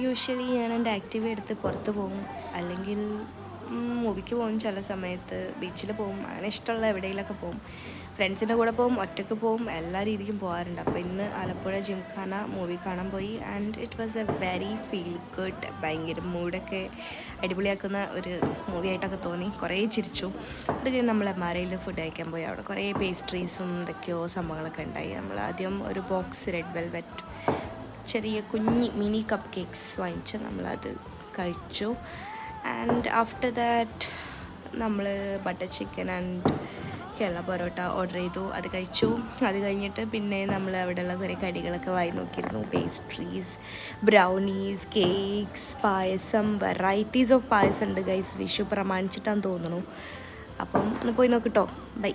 Usually ഞാൻ എൻ്റെ active എടുത്ത് പുറത്ത് പോകും, അല്ലെങ്കിൽ മൂവിക്ക് പോകും, ചില സമയത്ത് ബീച്ചിൽ പോകും, അങ്ങനെ ഇഷ്ടമുള്ള എവിടെയെങ്കിലുമൊക്കെ പോകും. ഫ്രണ്ട്സിൻ്റെ കൂടെ പോകും, ഒറ്റയ്ക്ക് പോകും, എല്ലാ രീതിക്കും പോകാറുണ്ട്. അപ്പോൾ ഇന്ന് ആലപ്പുഴ ജിംഖാന മൂവി കാണാൻ പോയി and it was A very feel good. ഭയങ്കര മൂഡൊക്കെ അടിപൊളിയാക്കുന്ന ഒരു മൂവി ആയിട്ടൊക്കെ തോന്നി. കുറേ ചിരിച്ചു. അത് കഴിഞ്ഞ് നമ്മൾ MRIയിൽ ഫുഡ് കഴിക്കാൻ പോയി. അവിടെ കുറേ പേസ്ട്രീസും എന്തൊക്കെയോ സംഭവങ്ങളൊക്കെ ഉണ്ടായി. നമ്മൾ ആദ്യം ഒരു ബോക്സ് റെഡ് വെൽവെറ്റ് ചെറിയ മിനി കപ്പ് കേക്ക്സ് വാങ്ങിച്ച് നമ്മളത് കഴിച്ചു. ആൻഡ് ആഫ്റ്റർ ദാറ്റ് നമ്മൾ butter chicken and Kerala parotta order ചെയ്തു, അത് കഴിച്ചു. അത് കഴിഞ്ഞിട്ട് പിന്നെ നമ്മൾ അവിടെയുള്ള കുറേ കടികളൊക്കെ വാങ്ങി നോക്കിയിരുന്നു. Pastries, brownies, cakes, payasam, varieties of payasam ഉണ്ട് ഗൈസ്. വിഷു പ്രമാണിച്ചിട്ടാന്ന് തോന്നുന്നു. അപ്പം ഒന്ന് പോയി നോക്കിട്ടോ. ബൈ.